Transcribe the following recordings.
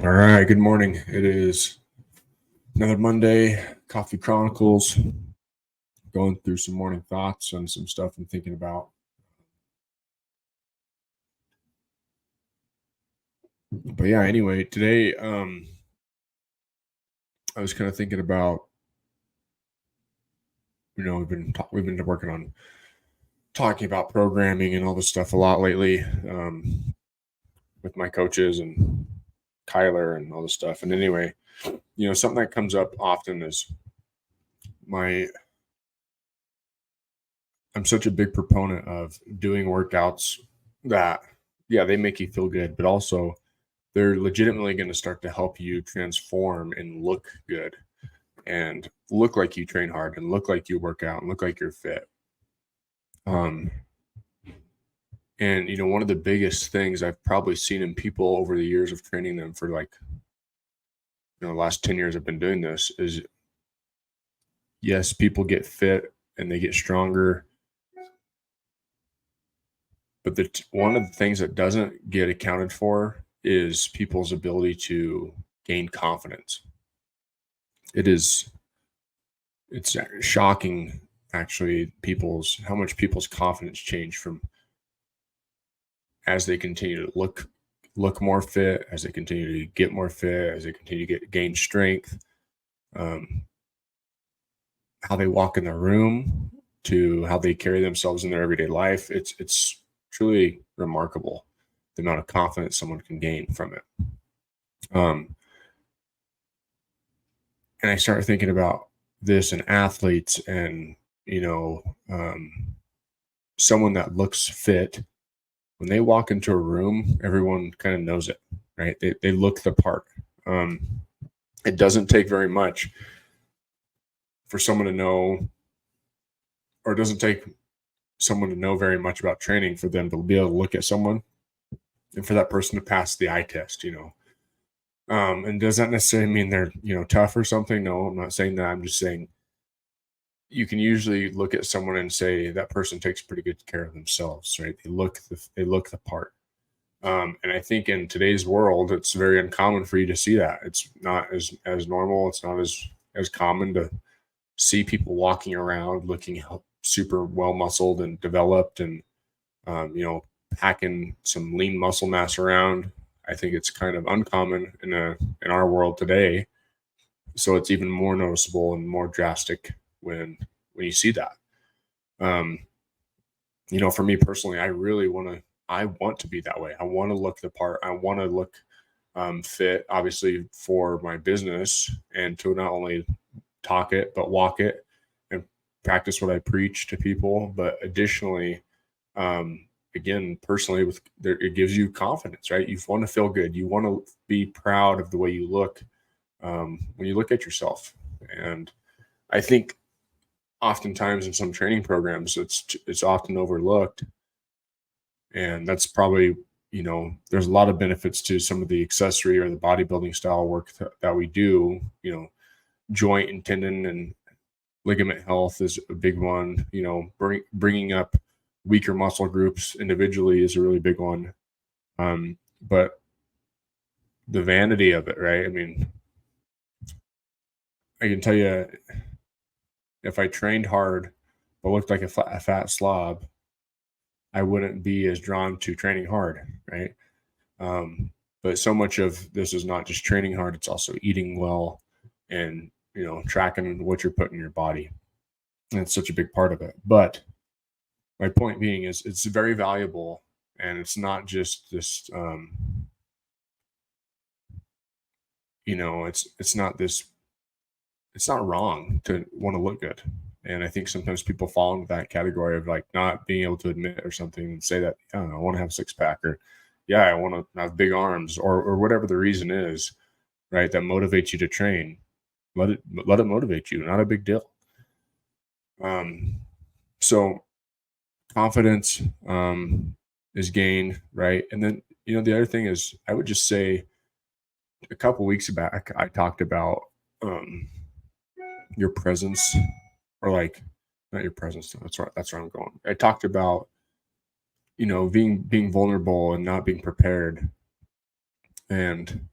All right, good morning. It is another Monday, Coffee Chronicles, going through some morning thoughts and some stuff I'm thinking about. But yeah, anyway, today I was kind of thinking about, we've been working on talking about programming and all this stuff a lot lately, with my coaches and Kyler and all this stuff. And anyway, something that comes up often is my I'm such a big proponent of doing workouts that, yeah, they make you feel good, but also they're legitimately going to start to help you transform and look good and look like you train hard and look like you work out and look like you're fit. Um, and one of the biggest things I've probably seen in people over the years of training them for, like, the last 10 years I've been doing this is, yes, people get fit and they get stronger, but one of the things that doesn't get accounted for is people's ability to gain confidence. It's shocking, actually, how much people's confidence change from as they continue to look more fit, as they continue to get more fit, as they continue to gain strength, um, how they walk in the room, to how they carry themselves in their everyday life. It's truly remarkable the amount of confidence someone can gain from it. Um, and I started thinking about this in athletes, and someone that looks fit, when they walk into a room, everyone kind of knows it, right? They look the part. Um, it doesn't take very much for someone to know, or it doesn't take someone to know very much about training for them to be able to look at someone and for that person to pass the eye test. And does that necessarily mean they're, tough or something? No, I'm not saying that. I'm just saying you can usually look at someone and say that person takes pretty good care of themselves, right? They look the part. And I think in today's world, it's very uncommon for you to see that. It's not as normal. It's not as common to see people walking around looking super well muscled and developed, and packing some lean muscle mass around. I think it's kind of uncommon in our world today. So it's even more noticeable and more drastic when you see that. Um, for me personally, I want to be that way. I want to look the part. I want to look fit, obviously, for my business, and to not only talk it, but walk it and practice what I preach to people. But additionally, again, personally, it gives you confidence, right? You want to feel good. You want to be proud of the way you look when you look at yourself. And I think oftentimes in some training programs, it's often overlooked, and that's probably, there's a lot of benefits to some of the accessory or the bodybuilding style work that we do. Joint and tendon and ligament health is a big one. Bringing up weaker muscle groups individually is a really big one. But the vanity of it, right? I mean, I can tell you, if I trained hard but looked like a fat slob, I wouldn't be as drawn to training hard, right? But so much of this is not just training hard; it's also eating well and tracking what you're putting in your body. And it's such a big part of it. But my point being is, it's very valuable, and it's not just this. It's not this. It's not wrong to want to look good. And I think sometimes people fall into that category of, like, not being able to admit or something and say that, I don't know, I want to have a six pack, or yeah, I want to have big arms, or whatever the reason is, right? That motivates you to train. Let it motivate you. Not a big deal. So confidence is gained, right? And then, the other thing is, I would just say, a couple weeks back, I talked about your presence, or, like, not your presence. That's right. That's where I'm going. I talked about, being vulnerable and not being prepared. And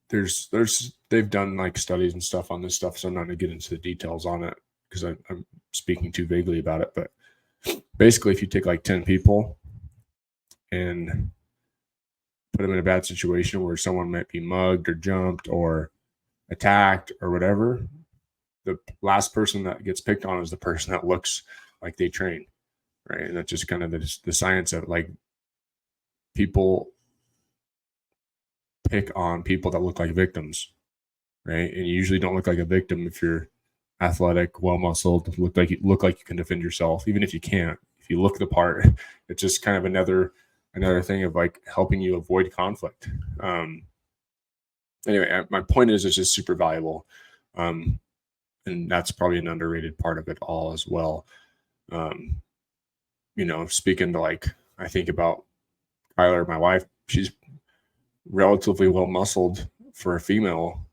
they've done like studies and stuff on this stuff, so I'm not gonna get into the details on it because I'm speaking too vaguely about it. But basically, if you take like 10 people and put them in a bad situation where someone might be mugged or jumped or attacked or whatever, the last person that gets picked on is the person that looks like they train, right? And that's just kind of the science of it. Like, people pick on people that look like victims, right? And you usually don't look like a victim if you're athletic, well muscled, look like you can defend yourself, even if you can't. If you look the part, it's just kind of another thing of like helping you avoid conflict. Anyway, my point is, it's just super valuable, and that's probably an underrated part of it all as well. Speaking to, like, I think about Kyler, my wife, she's relatively well muscled for a female.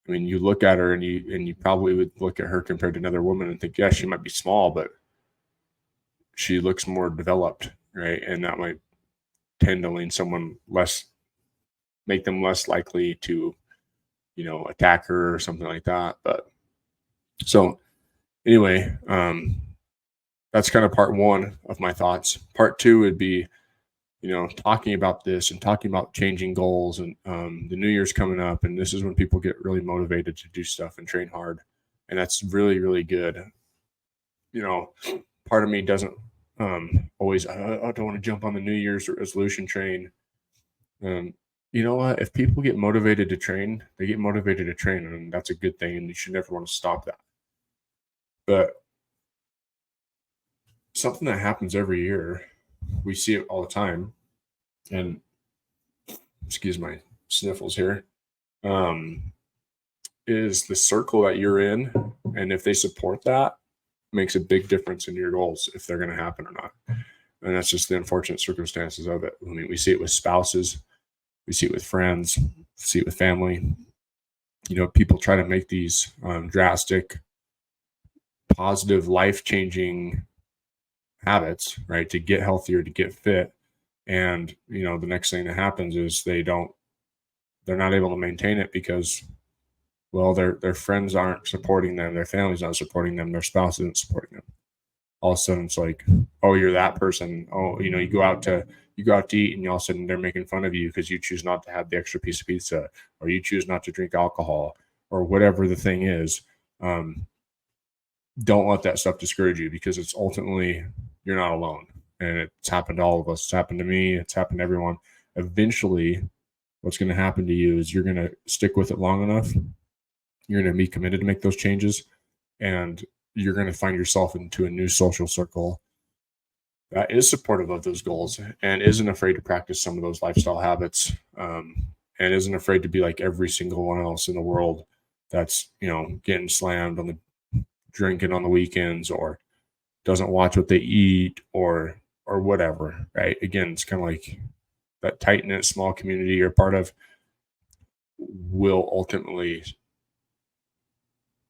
I mean, you look at her and you probably would look at her compared to another woman and think, yeah, she might be small, but she looks more developed, right? And that might tend to make them less likely to, attack her or something like that. But so anyway, that's kind of part one of my thoughts. Part two would be, talking about this and talking about changing goals, and the new year's coming up, and this is when people get really motivated to do stuff and train hard, and that's really, really good. Part of me doesn't always, I don't want to jump on the New Year's resolution train. You know what? If people get motivated to train, they get motivated to train, and that's a good thing, and you should never want to stop that. But something that happens every year, we see it all the time, and excuse my sniffles here, is the circle that you're in, and if they support that, makes a big difference in your goals, if they're going to happen or not. And that's just the unfortunate circumstances of it. I mean, we see it with spouses, we see it with friends, we see it with family. People try to make these drastic, positive, life-changing habits, right, to get healthier, to get fit. And the next thing that happens is they're not able to maintain it because, well, their friends aren't supporting them, their family's not supporting them, their spouse isn't supporting them. All of a sudden it's like, oh, you're that person. Oh, you go out to eat, and all of a sudden they're making fun of you because you choose not to have the extra piece of pizza, or you choose not to drink alcohol, or whatever the thing is. Don't let that stuff discourage you, because it's ultimately, you're not alone. And it's happened to all of us. It's happened to me. It's happened to everyone. Eventually, what's going to happen to you is you're going to stick with it long enough. You're going to be committed to make those changes, and you're going to find yourself into a new social circle that is supportive of those goals and isn't afraid to practice some of those lifestyle habits, and isn't afraid to be like every single one else in the world that's, getting slammed on the drinking on the weekends, or doesn't watch what they eat, or whatever, right? Again, it's kind of like that tight-knit small community you're part of will ultimately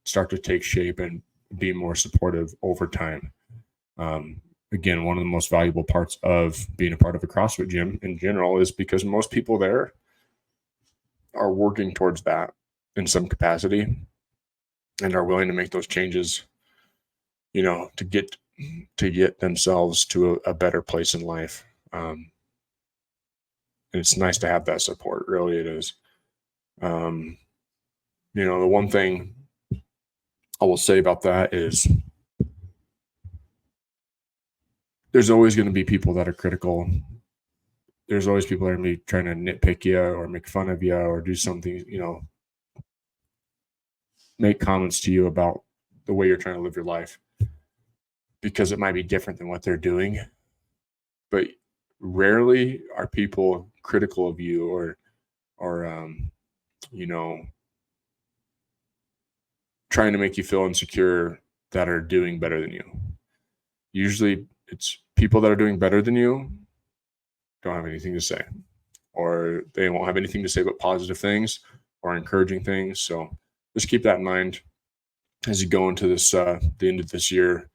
start to take shape and be more supportive over time. Again, one of the most valuable parts of being a part of a CrossFit gym in general is because most people there are working towards that in some capacity and are willing to make those changes, to get themselves to a better place in life. And it's nice to have that support. Really, it is. The one thing I will say about that is there's always going to be people that are critical. There's always people that are going to be trying to nitpick you or make fun of you or do something, make comments to you about the way you're trying to live your life, because it might be different than what they're doing. But rarely are people critical of you or trying to make you feel insecure that are doing better than you. Usually it's people that are doing better than you don't have anything to say, or they won't have anything to say but positive things or encouraging things. So just keep that in mind as you go into this, the end of this year.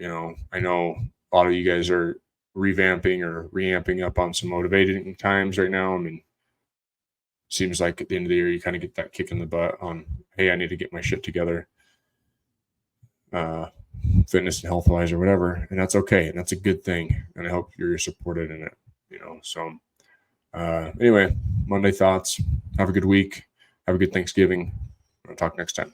I know a lot of you guys are revamping or reamping up on some motivating times right now. I mean, seems like at the end of the year, you kind of get that kick in the butt on, hey, I need to get my shit together, fitness and health wise or whatever. And that's okay. And that's a good thing. And I hope you're supported in it, So, anyway, Monday thoughts. Have a good week. Have a good Thanksgiving. I'll talk next time.